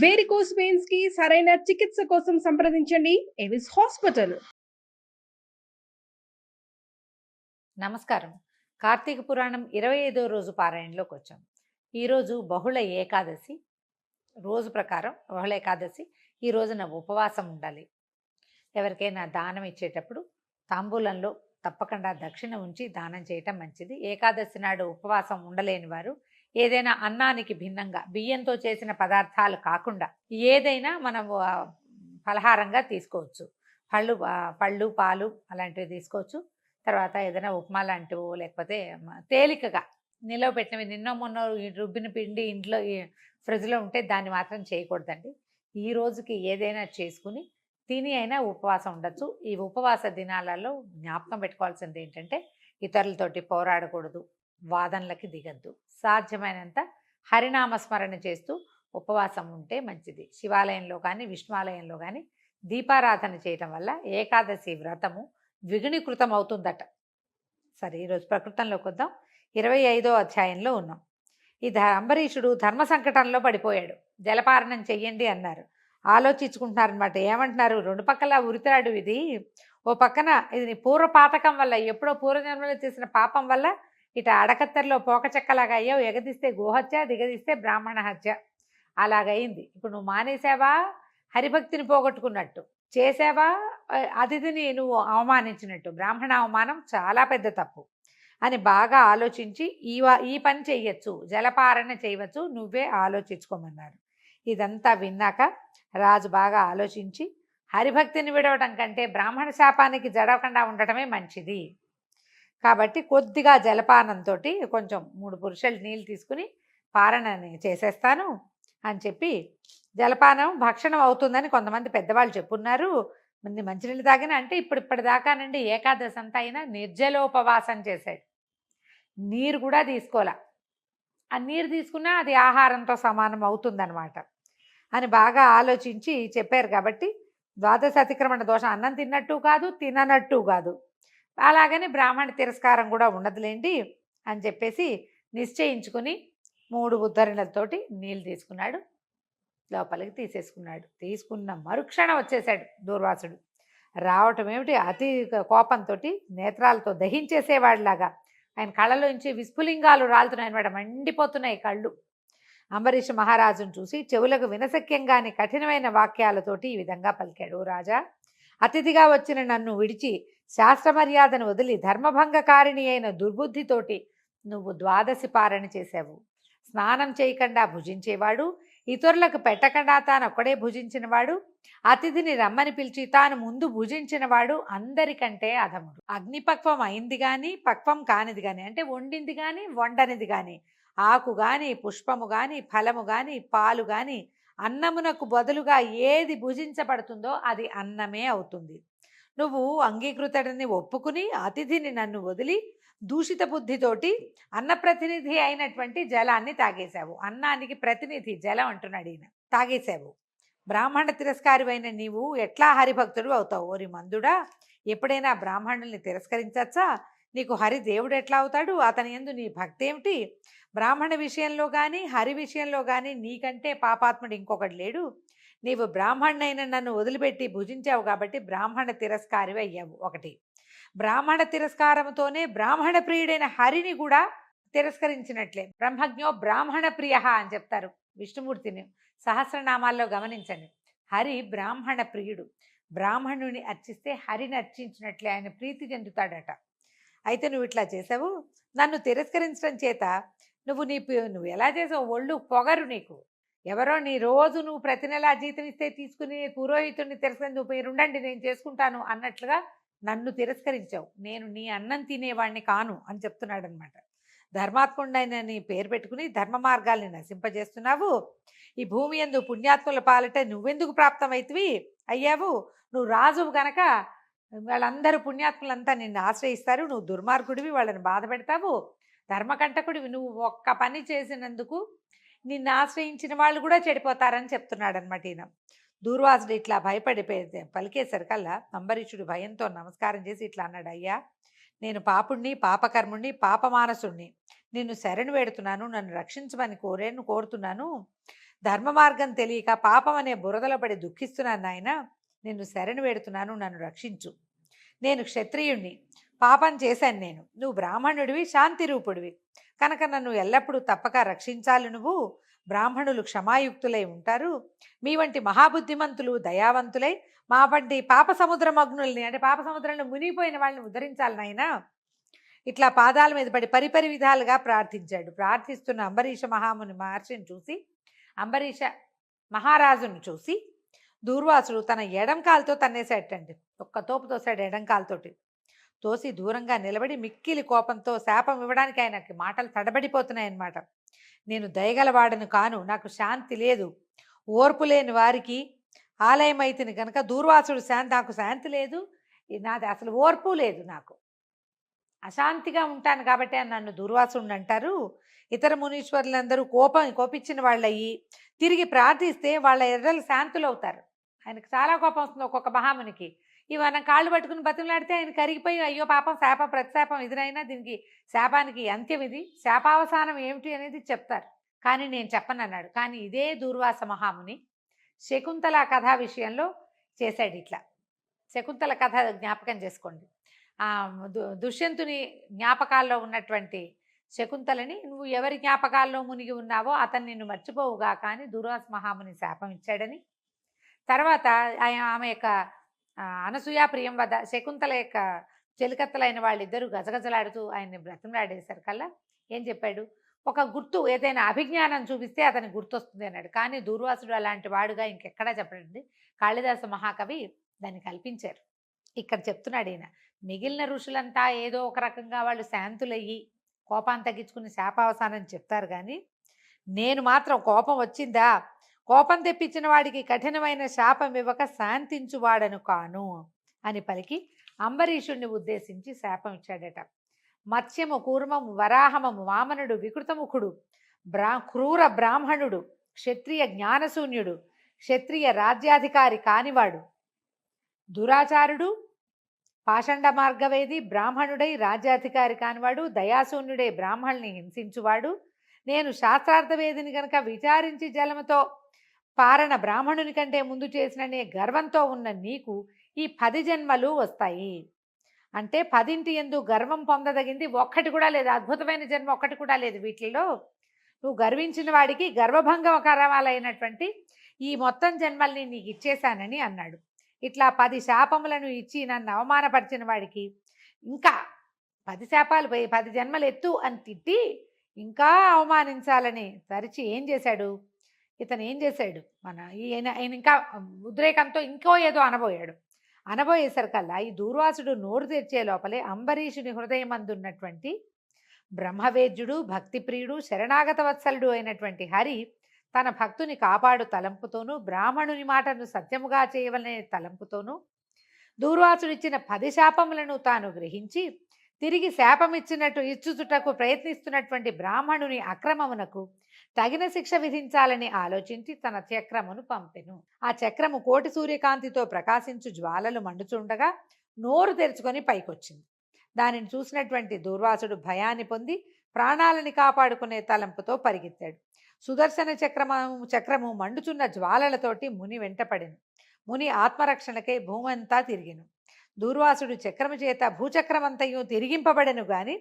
Varicose veins కి సరైన చికిత్స కోసం సంప్రదించండి ఎవిస్ హాస్పిటల్. నమస్కారం. కార్తీక పురాణం 25వ రోజు పారాయణలోకి వచ్చాం. ఈరోజు బహుళ ఏకాదశి. రోజు ప్రకారం బహుళ ఏకాదశి. ఈ రోజున ఉపవాసం ఉండాలి. ఎవరికైనా దానం ఇచ్చేటప్పుడు తాంబూలంలో తప్పకుండా దక్షిణ ఉంచి దానం చేయటం మంచిది. ఏకాదశి నాడు ఉపవాసం ఉండలేని వారు ఏదైనా అన్నానికి భిన్నంగా బియ్యంతో చేసిన పదార్థాలు కాకుండా ఏదైనా మనం ఫలహారంగా తీసుకోవచ్చు. పళ్ళు పాలు అలాంటివి తీసుకోవచ్చు. తర్వాత ఏదైనా ఉప్మా లాంటివో లేకపోతే తేలికగా నిలవ పెట్టినవి నిన్న మొన్న రుబ్బిన పిండి ఇంట్లో ఫ్రిడ్జ్లో ఉంటే దాన్ని మాత్రం చేయకూడదండి. ఈ రోజుకి ఏదైనా చేసుకుని తిని అయినా ఉపవాసం ఉండొచ్చు. ఈ ఉపవాస దినాలలో జ్ఞాపకం పెట్టుకోవాల్సింది ఏంటంటే ఇతరులతోటి పోరాడకూడదు, వాదనలకి దిగద్దు. సాధ్యమైనంత హరినామస్మరణ చేస్తూ ఉపవాసం ఉంటే మంచిది. శివాలయంలో కానీ విష్ణువాలయంలో కానీ దీపారాధన చేయటం వల్ల ఏకాదశి వ్రతము ద్విగుణీకృతం అవుతుందట. సరే, ఈరోజు ప్రకృతంలోకి వద్దాం. 25వ అధ్యాయంలో ఉన్నాం. ఈ అంబరీషుడు ధర్మ సంకటంలో పడిపోయాడు. జలపారణం చెయ్యండి అన్నారు. ఆలోచించుకుంటున్నారనమాట. ఏమంటున్నారు? రెండు పక్కల ఉరితాడు ఇది. ఓ పక్కన ఇది పూర్వపాతకం వల్ల, ఎప్పుడో పూర్వజన్మలో చేసిన పాపం వల్ల ఇట అడకత్తెరలో పోకచెక్కలాగా అయ్యావు. ఎగదీస్తే గోహత్య, దిగదీస్తే బ్రాహ్మణ హత్య అలాగయింది. ఇప్పుడు నువ్వు మానేసావా, హరిభక్తిని పోగొట్టుకున్నట్టు చేసావా, అతిథిని నువ్వు అవమానించినట్టు. బ్రాహ్మణ అవమానం చాలా పెద్ద తప్పు అని బాగా ఆలోచించి ఈ పని చేయొచ్చు, జలపారణ చేయవచ్చు, నువ్వే ఆలోచించుకోమన్నారు. ఇదంతా విన్నాక రాజు బాగా ఆలోచించి హరిభక్తిని విడవటం కంటే బ్రాహ్మణ శాపానికి జడవకుండా ఉండటమే మంచిది. కాబట్టి కొద్దిగా జలపానంతో కొంచెం 3 పురుషులు నీళ్ళు తీసుకుని పారణని చేసేస్తాను అని చెప్పి, జలపానం భక్షణం అవుతుందని కొంతమంది పెద్దవాళ్ళు చెప్పున్నారు. మంచినీళ్ళు తాగిన అంటే ఇప్పటిదాకానండి ఏకాదశి అంతా అయినా నిర్జలోపవాసం చేశాడు. నీరు కూడా తీసుకోలే. ఆ నీరు తీసుకున్నా అది ఆహారంతో సమానం అవుతుందన్నమాట అని బాగా ఆలోచించి చెప్పారు. కాబట్టి ద్వాదశ అతిక్రమణ దోషం అన్నం తిన్నట్టు కాదు, తిననట్టు కాదు. అలాగని బ్రాహ్మణ తిరస్కారం కూడా ఉండదులేండి అని చెప్పేసి నిశ్చయించుకుని 3 ఉద్ధరణలతోటి నీళ్ళు తీసుకున్నాడు. లోపలికి తీసేసుకున్నాడు. తీసుకున్న మరుక్షణం వచ్చేసాడు దూర్వాసుడు. రావటం ఏమిటి, అతి కోపంతో నేత్రాలతో దహించేసేవాడిలాగా ఆయన కళ్ళలోంచి విస్ఫులింగాలు రాలుతున్నాయి అనమాట. మండిపోతున్నాయి కళ్ళు. అంబరీష్ మహారాజును చూసి చెవులకు వినసక్యంగాని కఠినమైన వాక్యాలతోటి ఈ విధంగా పలికాడు. ఓ రాజా, అతిథిగా వచ్చిన నన్ను విడిచి శాస్త్ర మర్యాదను వదిలి ధర్మభంగకారిణి అయిన దుర్బుద్ధితోటి నువ్వు ద్వాదశి పారణ చేశావు. స్నానం చేయకుండా భుజించేవాడు, ఇతరులకు పెట్టకుండా తాను ఒక్కడే భుజించినవాడు, అతిథిని రమ్మని పిలిచి తాను ముందు భుజించినవాడు అందరికంటే అధముడు. అగ్నిపక్వం అయింది కానీ పక్వం కానిది కానీ, అంటే వండింది కానీ వండనిది కానీ, ఆకు కానీ పుష్పము కానీ ఫలము కానీ పాలు కానీ అన్నమునకు బదులుగా ఏది భుజించబడుతుందో అది అన్నమే అవుతుంది. నువ్వు అంగీకృతుడిని ఒప్పుకుని అతిథిని నన్ను వదిలి దూషిత బుద్ధితోటి అన్నప్రతినిధి అయినటువంటి జలాన్ని తాగేశావు. అన్నానికి ప్రతినిధి జలం అంటున్నాడు ఈయన. తాగేశావు. బ్రాహ్మణ తిరస్కారివైన నీవు ఎట్లా హరిభక్తుడు అవుతావు? ఓరి మందుడా, ఎప్పుడైనా బ్రాహ్మణుల్ని తిరస్కరించచ్చా? నీకు హరి దేవుడు ఎట్లా అవుతాడు? అతని యందు నీ భక్తి ఏమిటి? బ్రాహ్మణ విషయంలో కానీ హరి విషయంలో కానీ నీకంటే పాపాత్ముడు ఇంకొకటి లేడు. నీవు బ్రాహ్మణునైన నన్ను వదిలిపెట్టి భుజించావు కాబట్టి బ్రాహ్మణ తిరస్కారివి అయ్యావు. ఒకటి, బ్రాహ్మణ తిరస్కారంతోనే బ్రాహ్మణ ప్రియుడైన హరిని కూడా తిరస్కరించినట్లే. బ్రహ్మజ్ఞో బ్రాహ్మణ ప్రియ అని చెప్తారు విష్ణుమూర్తిని సహస్రనామాల్లో గమనించండి. హరి బ్రాహ్మణ ప్రియుడు. బ్రాహ్మణుని అర్చిస్తే హరిని అర్చించినట్లే, ఆయన ప్రీతి చెందుతాడట. అయితే నువ్వు ఇట్లా చేసావు. నన్ను తిరస్కరించడం చేత నువ్వు ఎలా చేసావు? ఒళ్ళు పొగరు నీకు. ఎవరో నీ రోజు నువ్వు ప్రతి నెలా జీతం ఇస్తే తీసుకుని పురోహితుడిని తిరస్కరించి నువ్వు ఉండండి నేను చేసుకుంటాను అన్నట్లుగా నన్ను తిరస్కరించావు. నేను నీ అన్నం తినేవాడిని కాను అని చెప్తున్నాడు అనమాట. ధర్మాత్ముడైన నీ పేరు పెట్టుకుని ధర్మ మార్గాల్ని నశింపజేస్తున్నావు. ఈ భూమి యందు పుణ్యాత్ముల పాలట నువ్వెందుకు ప్రాప్తమైతివి అయ్యావు? నువ్వు రాజువు గనక వాళ్ళందరూ పుణ్యాత్ములంతా నిన్ను ఆశ్రయిస్తారు. నువ్వు దుర్మార్గుడివి, వాళ్ళని బాధ పెడతావు. ధర్మకంటకుడివి. నువ్వు ఒక్క పని చేసినందుకు నిన్ను ఆశ్రయించిన వాళ్ళు కూడా చెడిపోతారని చెప్తున్నాడు అనమాట ఈయన. దూర్వాసుడు ఇట్లా భయపడి పలికేసరికల్లా అంబరీషుడు భయంతో నమస్కారం చేసి ఇట్లా అన్నాడు. అయ్యా, నేను పాపుణ్ణి, పాపకర్ముణ్ణి, పాపమానసుణ్ణి. నిన్ను శరణు వేడుతున్నాను, నన్ను రక్షించమని కోరుతున్నాను. ధర్మ మార్గం తెలియక పాపం అనే బురదలో పడి దుఃఖిస్తున్నాను నాయన. నిన్ను శరణు వేడుతున్నాను, నన్ను రక్షించు. నేను క్షత్రియుణ్ణి, పాపం చేశాను నేను. నువ్వు బ్రాహ్మణుడివి, శాంతి రూపుడివి కనుక నన్ను ఎల్లప్పుడూ తప్పక రక్షించాలి. నువ్వు బ్రాహ్మణులు క్షమాయుక్తులై ఉంటారు. మీ వంటి మహాబుద్ధిమంతులు దయావంతులై మా వంటి పాప సముద్రమగ్నుల్ని, అంటే పాప సముద్రంలో మునిగిపోయిన వాళ్ళని ఉద్ధరించాలి నాయన. ఇట్లా పాదాల మీద పడి పరిపరి విధాలుగా ప్రార్థించాడు. ప్రార్థిస్తున్న అంబరీష మహాముని మహర్షిని చూసి, అంబరీష మహారాజును చూసి దూర్వాసుడు తన ఎడం కాలుతో తన్నేసేటండి. ఒక్క తోపు తోసాడు ఎడం కాలుతోటి. తోసి దూరంగా నిలబడి మిక్కిలి కోపంతో శాపం ఇవ్వడానికి ఆయనకి మాటలు తడబడిపోతున్నాయన్నమాట. నేను దయగలవాడను కాను, నాకు శాంతి లేదు, ఓర్పు లేని వారికి ఆలయమైతిని కనుక దూర్వాసుడు నాకు శాంతి లేదు, నాది అసలు ఓర్పు లేదు, నాకు అశాంతిగా ఉంటాను కాబట్టి అని నన్ను దుర్వాసుడు అంటారు. ఇతర మునీశ్వరులందరూ కోపించిన వాళ్ళయ్యి తిరిగి ప్రార్థిస్తే వాళ్ళ ఎర్రలు శాంతులు అవుతారు. ఆయనకు చాలా కోపం వస్తుంది ఒక్కొక్క మహామునికి. మనం కాళ్ళు పట్టుకుని బతిమలాడితే ఆయన కరిగిపోయి అయ్యో పాపం శాపం ప్రతిశాపం ఎదురైనా దీనికి శాపానికి అంత్యం ఇది, శాపావసానం ఏమిటి అనేది చెప్తారు. కానీ నేను చెప్పను అన్నాడు. కానీ ఇదే దూర్వాస మహాముని శకుంతల కథ విషయంలో చేశాడు ఇట్లా. శకుంతల కథ జ్ఞాపకం చేసుకోండి. దుష్యంతుని జ్ఞాపకాల్లో ఉన్నటువంటి శకుంతలని నువ్వు ఎవరి జ్ఞాపకాల్లో మునిగి ఉన్నావో అతను నిన్ను మర్చిపోవుగా కానీ దూర్వాస మహాముని శాపం ఇచ్చాడని, తర్వాత ఆమె యొక్క అనసూయ ప్రియం వద్ద శకుంతల యొక్క చెలికత్తలైన వాళ్ళిద్దరూ గజగజలాడుతూ ఆయన్ని బ్రతిమలాడేశారు కల్లా ఏం చెప్పాడు, ఒక గుర్తు ఏదైనా అభిజ్ఞానం చూపిస్తే అతనికి గుర్తొస్తుంది అన్నాడు. కానీ దూర్వాసుడు అలాంటి వాడుగా ఇంకెక్కడా చెప్పడండి. కాళిదాస మహాకవి దాన్ని కల్పించారు. ఇక్కడ చెప్తున్నాడు ఈయన, మిగిలిన ఋషులంతా ఏదో ఒక రకంగా వాళ్ళు శాంతులయ్యి కోపాన్ని తగ్గించుకుని శాపావసానం చెప్తారు. కానీ నేను మాత్రం కోపం వచ్చిందా, కోపం తెప్పించిన వాడికి కఠినమైన శాపం ఇవ్వక శాంతించువాడను కాను అని పలికి అంబరీషుణ్ణి ఉద్దేశించి శాపం ఇచ్చాడట. మత్స్యము, కూర్మము, వరాహమము, వామనుడు, వికృతముఖుడు, క్రూర బ్రాహ్మణుడు, క్షత్రియ జ్ఞానశూన్యుడు, క్షత్రియ రాజ్యాధికారి కానివాడు, దురాచారుడు, పాషండ మార్గవేది, బ్రాహ్మణుడై రాజ్యాధికారి కానివాడు, దయాశూన్యుడై బ్రాహ్మణుని హింసించువాడు, నేను శాస్త్రార్థవేదిని కనుక విచారించి జలముతో పారణ బ్రాహ్మణుని కంటే ముందు చేసిననే గర్వంతో ఉన్న నీకు ఈ 10 జన్మలు వస్తాయి. అంటే 10 యందు గర్వం పొందదగింది ఒక్కటి కూడా లేదు, అద్భుతమైన జన్మ ఒక్కటి కూడా లేదు. వీటిల్లో నువ్వు గర్వించిన వాడికి గర్వభంగకరమాలైనటువంటి ఈ మొత్తం జన్మల్ని నీకు ఇచ్చేశానని అన్నాడు. ఇట్లా 10 శాపములను ఇచ్చి నన్ను అవమానపరిచిన వాడికి ఇంకా 10 శాపాలు 10 జన్మలు ఎత్తు అని తిట్టి ఇంకా అవమానించాలని తరిచి ఏం చేశాడు ఇతను, ఏం చేశాడు ఈయన ఇంకా ఉద్రేకంతో ఇంకో ఏదో అనబోయేసరికల్లా ఈ దూర్వాసుడు నోరు తెరిచే లోపలే అంబరీషుని హృదయమందున్నటువంటి బ్రహ్మవేద్యుడు, భక్తిప్రియుడు, శరణాగత వత్సలుడు అయినటువంటి హరి తన భక్తుని కాపాడు తలంపుతోనూ బ్రాహ్మణుని మాటను సత్యముగా చేయవలనే తలంపుతోనూ దూర్వాసుడిచ్చిన 10 శాపములను తాను గ్రహించి తిరిగి ఇచ్చుచుటకు ప్రయత్నిస్తున్నటువంటి బ్రాహ్మణుని అక్రమమునకు తగిన శిక్ష విధించాలని ఆలోచించి తన చక్రమును పంపెను. ఆ చక్రము కోటి సూర్యకాంతితో ప్రకాశించు జ్వాలలు మండుచుండగా నోరు తెరుచుకొని పైకొచ్చింది. దానిని చూసినటువంటి దూర్వాసుడు భయాన్ని పొంది ప్రాణాలని కాపాడుకునే తలంపుతో పరిగెత్తాడు. సుదర్శన చక్రము మండుచున్న జ్వాలలతోటి ముని వెంటపడెను. ముని ఆత్మరక్షణకై భూమంతా తిరిగెను. దూర్వాసుడు చక్రము చేత భూచక్రమంతయు తిరిగింపబడెను గాని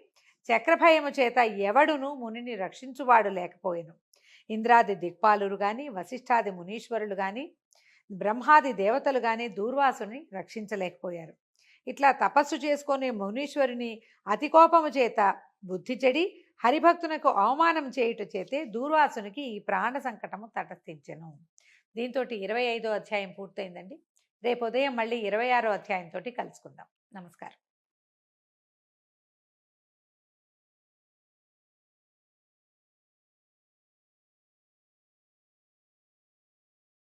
చక్రభయము చేత ఎవడును మునిని రక్షించువాడు లేకపోయెను. ఇంద్రాది దిక్పాలురు గాని, వశిష్ఠాది మునీశ్వరులు గాని, బ్రహ్మాది దేవతలు గాని దూర్వాసుని రక్షించలేకపోయారు. ఇట్లా తపస్సు చేసుకునే మునీశ్వరుని అతికోపము చేత బుద్ధి చెడి హరిభక్తునకు అవమానం చేయుట చేతే దూర్వాసునికి ఈ ప్రాణ సంకటము తటస్థించెను. దీంతో 25వ అధ్యాయం పూర్తయిందండి. రేపు ఉదయం మళ్ళీ 26వ అధ్యాయంతో కలుసుకుందాం. నమస్కారం.